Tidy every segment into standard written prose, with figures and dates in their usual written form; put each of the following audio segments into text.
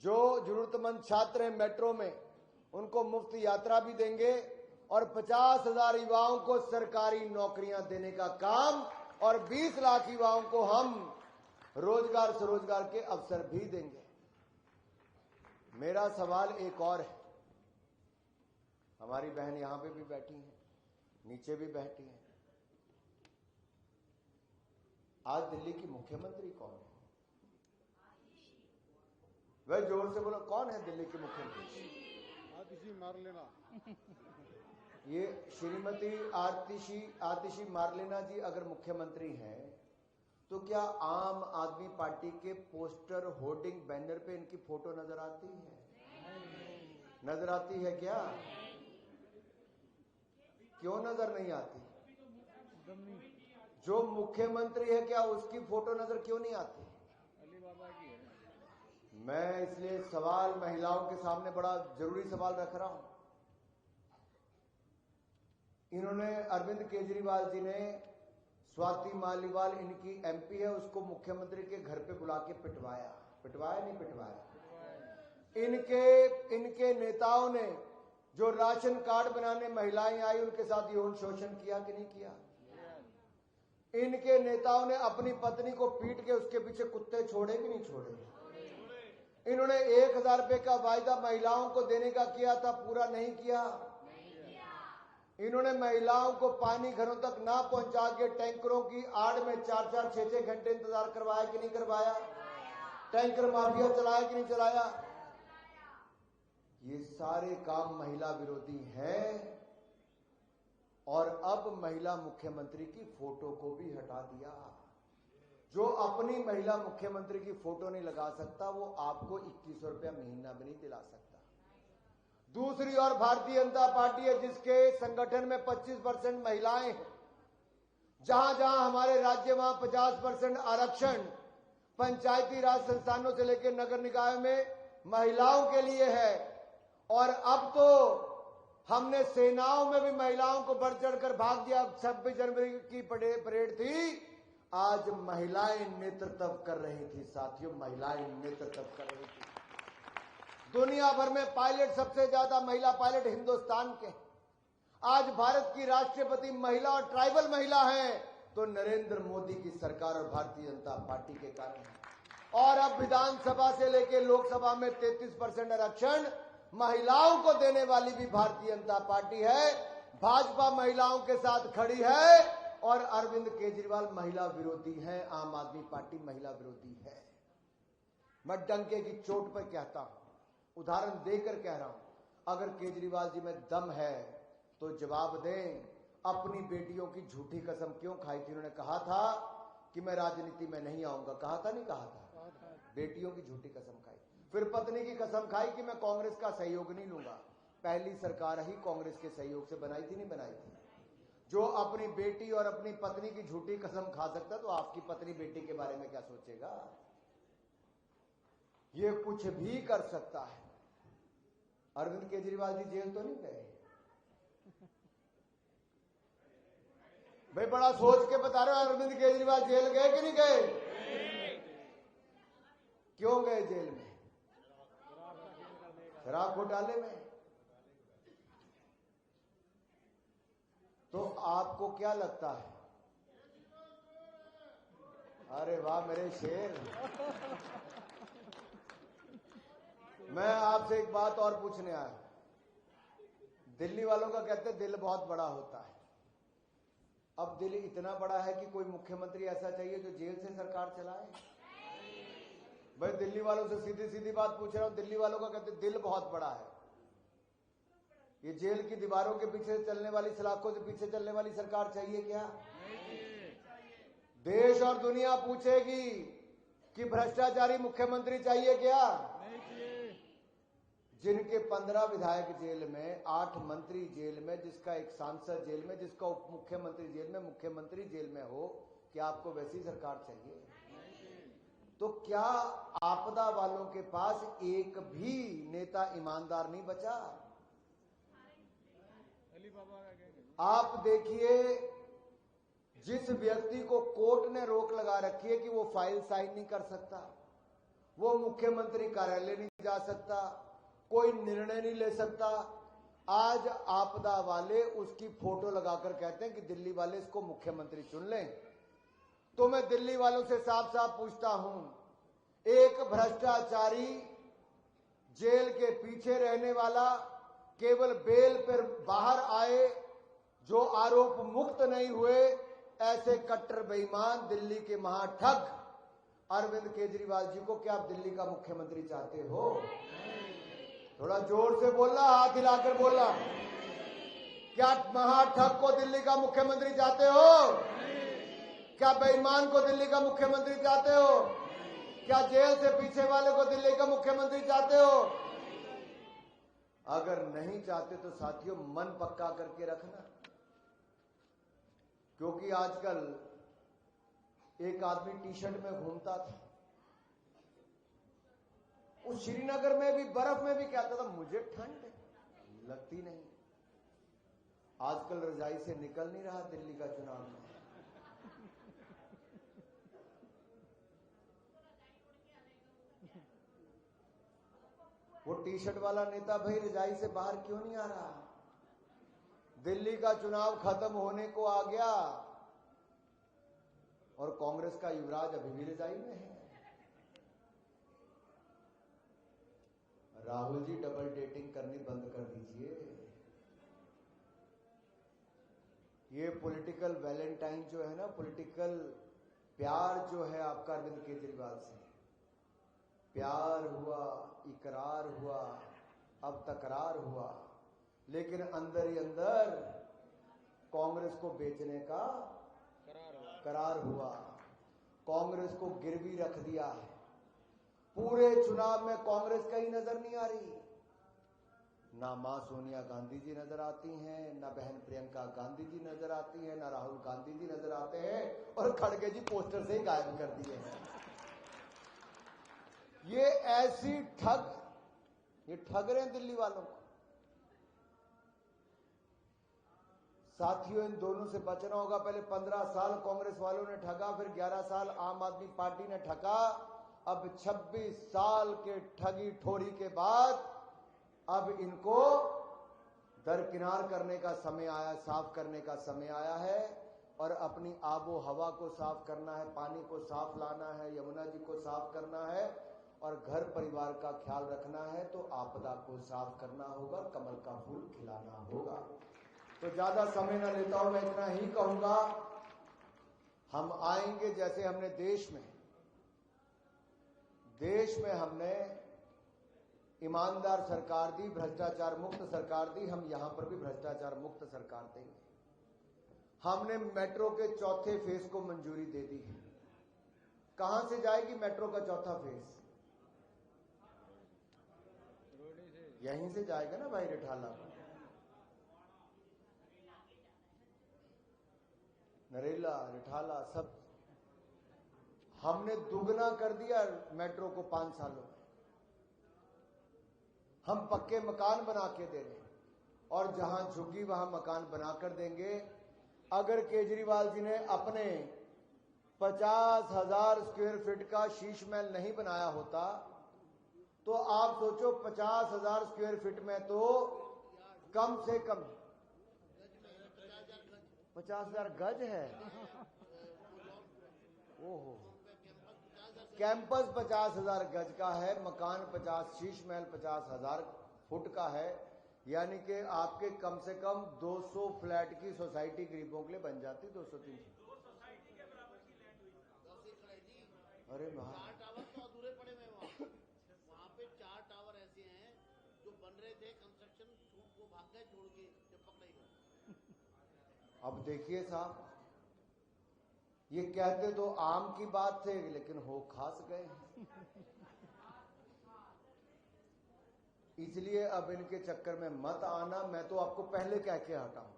जो जरूरतमंद छात्र हैं मेट्रो में, उनको मुफ्त यात्रा भी देंगे और 50,000 युवाओं को सरकारी नौकरियां देने का काम और 20 लाख युवाओं को हम रोजगार स्वरोजगार के अवसर भी देंगे। मेरा सवाल एक और है, हमारी बहन यहां पे भी बैठी हैं, नीचे भी बैठी हैं, आज दिल्ली की मुख्यमंत्री कौन है? वह जोर से बोलो, कौन है दिल्ली की मुख्यमंत्री? आतिशी मारलेना। ये श्रीमती आतिशी मारलेना जी अगर मुख्यमंत्री हैं तो क्या आम आदमी पार्टी के पोस्टर, होर्डिंग, बैनर पे इनकी फोटो नजर आती है? नजर आती है क्या? क्यों नजर नहीं आती? जो मुख्यमंत्री है क्या उसकी फोटो नजर क्यों नहीं आती? मैं इसलिए सवाल महिलाओं के सामने बड़ा जरूरी सवाल रख रहा हूं। इन्होंने, अरविंद केजरीवाल जी ने, स्वाति मालीवाल इनकी एमपी है, उसको मुख्यमंत्री के घर पे बुला के पिटवाया नहीं पिटवाया? इनके नेताओं ने जो राशन कार्ड बनाने महिलाएं आई उनके साथ यौन शोषण किया कि नहीं किया? इनके नेताओं ने अपनी पत्नी को पीट के उसके पीछे कुत्ते छोड़े कि नहीं छोड़े? इन्होंने 1,000 रुपए का वायदा महिलाओं को देने का किया था, पूरा नहीं किया। इन्होंने महिलाओं को पानी घरों तक ना पहुंचा के टैंकरों की आड़ में 4-4, 6-6 घंटे इंतजार करवाया कि नहीं करवाया? टैंकर माफिया चलाया कि नहीं चलाया? ये सारे काम महिला विरोधी हैं। और अब महिला मुख्यमंत्री की फोटो को भी हटा दिया। जो अपनी महिला मुख्यमंत्री की फोटो नहीं लगा सकता वो आपको 2100 रुपया महीना भी नहीं दिला सकता। दूसरी ओर भारतीय जनता पार्टी है जिसके संगठन में 25% महिलाएं हैं। जहां जहां हमारे राज्य वहां 50% आरक्षण पंचायती राज संस्थानों से लेकर नगर निकाय में महिलाओं के लिए है। और अब तो हमने सेनाओं में भी महिलाओं को बढ़ चढ़कर भाग दिया। 26 जनवरी की परेड थी, आज महिलाएं नेतृत्व कर रही थी। साथियों, महिलाएं नेतृत्व कर रही थी। दुनिया भर में पायलट, सबसे ज्यादा महिला पायलट हिंदुस्तान के। आज भारत की राष्ट्रपति महिला और ट्राइबल महिला है तो नरेंद्र मोदी की सरकार और भारतीय जनता पार्टी के कारण है। और अब विधानसभा से लेकर लोकसभा में 33% आरक्षण महिलाओं को देने वाली भी भारतीय जनता पार्टी है। भाजपा महिलाओं के साथ खड़ी है और अरविंद केजरीवाल महिला विरोधी है, आम आदमी पार्टी महिला विरोधी है। मैं डंके की चोट पर कहता हूं, उदाहरण देकर कह रहा हूं, अगर केजरीवाल जी में दम है तो जवाब दें। अपनी बेटियों की झूठी कसम क्यों खाई थी? उन्होंने कहा था कि मैं राजनीति में नहीं आऊंगा, कहा था नहीं कहा था? बेटियों की झूठी कसम खाई। फिर पत्नी की कसम खाई कि मैं कांग्रेस का सहयोग नहीं लूंगा। पहली सरकार ही कांग्रेस के सहयोग से बनाई थी, नहीं बनाई थी? जो अपनी बेटी और अपनी पत्नी की झूठी कसम खा सकता तो आपकी पत्नी बेटी के बारे में क्या सोचेगा? ये कुछ भी कर सकता है। अरविंद केजरीवाल जी जेल तो नहीं गए भाई? बड़ा सोच के बता रहे हो, अरविंद केजरीवाल जेल गए कि नहीं गए? क्यों गए जेल में? शराब घोटाले में। तो आपको क्या लगता है? अरे वाह मेरे शेर। मैं आपसे एक बात और पूछने आया। दिल्ली वालों का कहते हैं दिल बहुत बड़ा होता है। अब दिल इतना बड़ा है कि कोई मुख्यमंत्री ऐसा चाहिए जो जेल से सरकार चलाए? भाई दिल्ली वालों से सीधी सीधी बात पूछ रहा हूं। दिल्ली वालों का कहते दिल बहुत बड़ा है। ये जेल की दीवारों के पीछे चलने वाली, सलाखों से पीछे चलने वाली सरकार चाहिए क्या? देश और दुनिया पूछेगी कि भ्रष्टाचारी मुख्यमंत्री चाहिए क्या? जिनके 15 विधायक जेल में, 8 मंत्री जेल में, जिसका एक सांसद जेल में, जिसका उप मुख्यमंत्री जेल में, मुख्यमंत्री जेल में हो, क्या आपको वैसी सरकार चाहिए? तो क्या आपदा वालों के पास एक भी नेता ईमानदार नहीं बचा? आप देखिए, जिस व्यक्ति को कोर्ट ने रोक लगा रखी है कि वो फाइल साइन नहीं कर सकता, वो मुख्यमंत्री कार्यालय नहीं जा सकता, कोई निर्णय नहीं ले सकता। आज आपदा वाले उसकी फोटो लगाकर कहते हैं कि दिल्ली वाले इसको मुख्यमंत्री चुन लें। तो मैं दिल्ली वालों से साफ साफ पूछता हूं, एक भ्रष्टाचारी जेल के पीछे रहने वाला, केवल बेल पर बाहर आए, जो आरोप मुक्त नहीं हुए, ऐसे कट्टर बेईमान दिल्ली के महाठग अरविंद केजरीवाल जी को क्या आप दिल्ली का मुख्यमंत्री चाहते हो? थोड़ा जोर से बोलना, हाथ हिलाकर बोलना। क्या महाठग को दिल्ली का मुख्यमंत्री चाहते हो? क्या बेईमान को दिल्ली का मुख्यमंत्री चाहते हो? क्या जेल से पीछे वाले को दिल्ली का मुख्यमंत्री चाहते हो? अगर नहीं चाहते तो साथियों मन पक्का करके रखना, क्योंकि आजकल एक आदमी टी शर्ट में घूमता था, उस श्रीनगर में भी बर्फ में भी कहता था मुझे ठंड लगती नहीं। आजकल रजाई से निकल नहीं रहा दिल्ली का चुनाव में। वो टी शर्ट वाला नेता भाई रजाई से बाहर क्यों नहीं आ रहा? दिल्ली का चुनाव खत्म होने को आ गया और कांग्रेस का युवराज अभी भी रजाई में है। राहुल जी डबल डेटिंग करनी बंद कर दीजिए। ये पॉलिटिकल वैलेंटाइन जो है ना, पॉलिटिकल प्यार जो है आपका अरविंद केजरीवाल से, प्यार हुआ, इकरार हुआ, अब तकरार हुआ, लेकिन अंदर ही अंदर कांग्रेस को बेचने का करार हुआ। कांग्रेस को गिरवी रख दिया है। पूरे चुनाव में कांग्रेस कहीं नजर नहीं आ रही। ना मां सोनिया गांधी जी नजर आती हैं, ना बहन प्रियंका गांधी जी नजर आती हैं, ना राहुल गांधी जी नजर आते हैं, और खड़गे जी पोस्टर से ही गायब कर दिए हैं। ये ऐसी ये ठग रहे हैं दिल्ली वालों को। साथियों इन दोनों से बचना होगा। पहले 15 साल कांग्रेस वालों ने ठगा, फिर 11 साल आम आदमी पार्टी ने ठगा, अब 26 साल के ठगी ठोरी के बाद अब इनको दरकिनार करने का समय आया, साफ करने का समय आया है, और अपनी आबो हवा को साफ करना है, पानी को साफ लाना है, यमुना जी को साफ करना है, और घर परिवार का ख्याल रखना है, तो आपदा को साफ करना होगा, कमल का फूल खिलाना होगा। तो ज्यादा समय न लेता हूं, मैं इतना ही कहूंगा, हम आएंगे जैसे हमने देश में हमने ईमानदार सरकार दी, भ्रष्टाचार मुक्त सरकार दी, हम यहां पर भी भ्रष्टाचार मुक्त सरकार देंगे। हमने मेट्रो के चौथे फेज को मंजूरी दे दी है। कहां से जाएगी मेट्रो का चौथा फेज? यहीं से जाएगा ना भाई, रिठाला, नरेला, रिठाला, सब हमने दुगना कर दिया मेट्रो को 5 सालों में। हम पक्के मकान बना के दे रहे हैं, और जहां झुग्गी वहां मकान बनाकर देंगे। अगर केजरीवाल जी ने अपने 50,000 स्क्वायर फीट का शीश महल नहीं बनाया होता, तो आप सोचो 50,000 स्क्वायर फीट में तो कम से कम 50,000 गज है। ओहो, कैंपस 50,000 गज का है, मकान 50, शीश महल 50,000 फुट का है, यानी कि आपके कम से कम 200 फ्लैट की सोसाइटी गरीबों के लिए बन जाती। 200-300 अरे वाह, 4 टावर तो अधूरे पड़े हुए वहाँ पे 4 टावर ऐसे हैं जो बन रहे थे, कंस्ट्रक्शन छूट को भाग गए छोड़ के, जब पकड़े गए। अब देखिए साहब, ये कहते तो आम की बात थे, लेकिन हो खास गए हैं। इसलिए अब इनके चक्कर में मत आना। मैं तो आपको पहले कह के हटा हूं,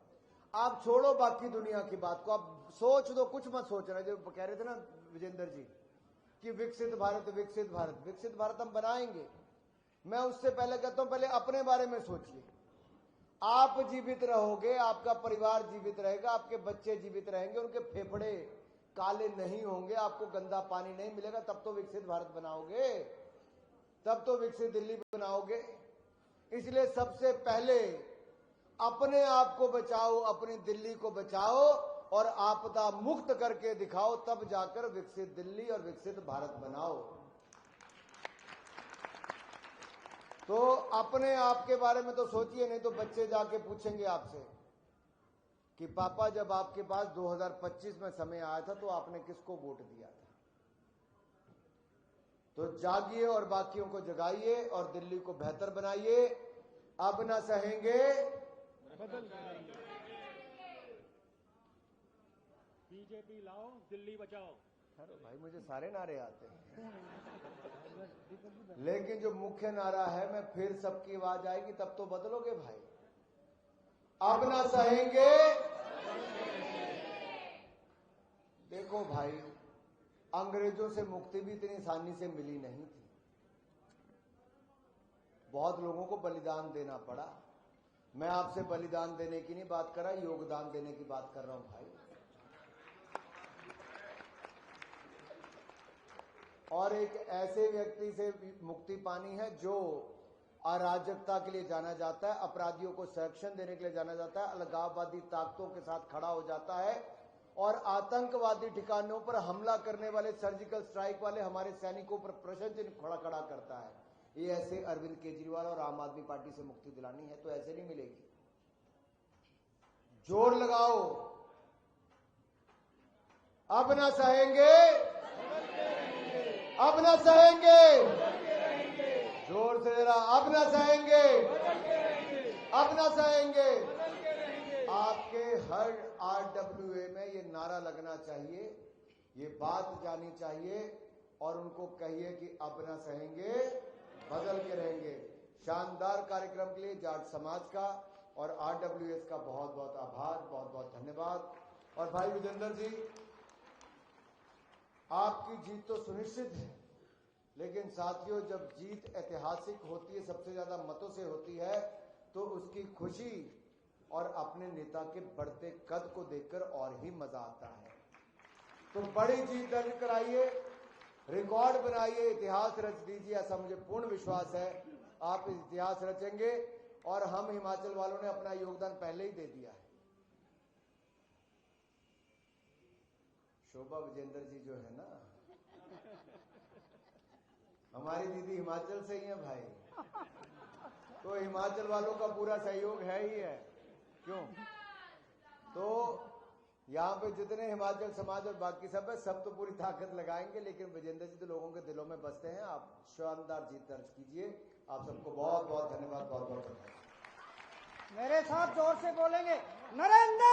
आप छोड़ो बाकी दुनिया की बात को, आप सोच दो, कुछ मत सोचना। जो कह रहे थे ना विजेंद्र जी कि विकसित भारत, विकसित भारत, विकसित भारत हम बनाएंगे। मैं उससे पहले कहता हूं, पहले अपने बारे में सोचिए। आप जीवित रहोगे, आपका परिवार जीवित रहेगा, आपके बच्चे जीवित रहेंगे, उनके फेफड़े काले नहीं होंगे, आपको गंदा पानी नहीं मिलेगा, तब तो विकसित भारत बनाओगे। तब तो विकसित दिल्ली बनाओगे। इसलिए सबसे पहले अपने आप को बचाओ, अपनी दिल्ली को बचाओ और आपदा मुक्त करके दिखाओ, तब जाकर विकसित दिल्ली और विकसित भारत बनाओ। तो अपने आप के बारे में तो सोचिए, नहीं तो बच्चे जाके पूछेंगे आपसे कि पापा जब आपके पास 2025 में समय आया था तो आपने किसको वोट दिया था। तो जागिए और बाकियों को जगाइए और दिल्ली को बेहतर बनाइए। अब ना सहेंगे, बदल जाएंगे। बीजेपी लाओ, दिल्ली बचाओ। अरे भाई मुझे सारे नारे आते हैं, लेकिन जो मुख्य नारा है, मैं फिर सबकी आवाज आएगी तब तो बदलोगे भाई। अब ना सहेंगे। देखो भाई, अंग्रेजों से मुक्ति भी इतनी आसानी से मिली नहीं थी, बहुत लोगों को बलिदान देना पड़ा। मैं आपसे बलिदान देने की नहीं बात कर रहा, योगदान देने की बात कर रहा हूं भाई। और एक ऐसे व्यक्ति से मुक्ति पानी है जो अराजकता के लिए जाना जाता है, अपराधियों को संरक्षण देने के लिए जाना जाता है, अलगाववादी ताकतों के साथ खड़ा हो जाता है और आतंकवादी ठिकानों पर हमला करने वाले, सर्जिकल स्ट्राइक वाले हमारे सैनिकों पर प्रश्न चिन्ह खड़ा करता है। ये ऐसे अरविंद केजरीवाल और आम आदमी पार्टी से मुक्ति दिलानी है तो ऐसे नहीं मिलेगी। जोर लगाओ, अब ना सहेंगे, अब ना सहेंगे। जोर से जरा, अब ना सहेंगे, अब ना सहेंगे। आपके हर RWA में ये नारा लगना चाहिए, ये बात जानी चाहिए और उनको कहिए कि अब ना सहेंगे, बदल के रहेंगे। शानदार कार्यक्रम के लिए जाट समाज का और RWS का बहुत बहुत आभार, बहुत बहुत धन्यवाद। और भाई विजेंद्र जी, आपकी जीत तो सुनिश्चित है, लेकिन साथियों जब जीत ऐतिहासिक होती है, सबसे ज्यादा मतों से होती है, तो उसकी खुशी और अपने नेता के बढ़ते कद को देखकर और ही मजा आता है। तो बड़ी जीत दर्ज कराइए, रिकॉर्ड बनाइए, इतिहास रच दीजिए। ऐसा मुझे पूर्ण विश्वास है आप इतिहास रचेंगे और हम हिमाचल वालों ने अपना योगदान पहले ही दे दिया है। शोभा विजेंद्र जी जो है ना, हमारी दीदी हिमाचल से ही है भाई, तो हिमाचल वालों का पूरा सहयोग है ही है। क्यों? तो यहाँ पे जितने हिमाचल समाज और बाकी सब है, सब तो पूरी ताकत लगाएंगे, लेकिन विजेंद्र जी तो लोगों के दिलों में बसते हैं। आप शानदार जीत दर्ज कीजिए। आप सबको बहुत बहुत धन्यवाद, बहुत बहुत धन्यवाद। मेरे साथ जोर से बोलेंगे, नरेंद्र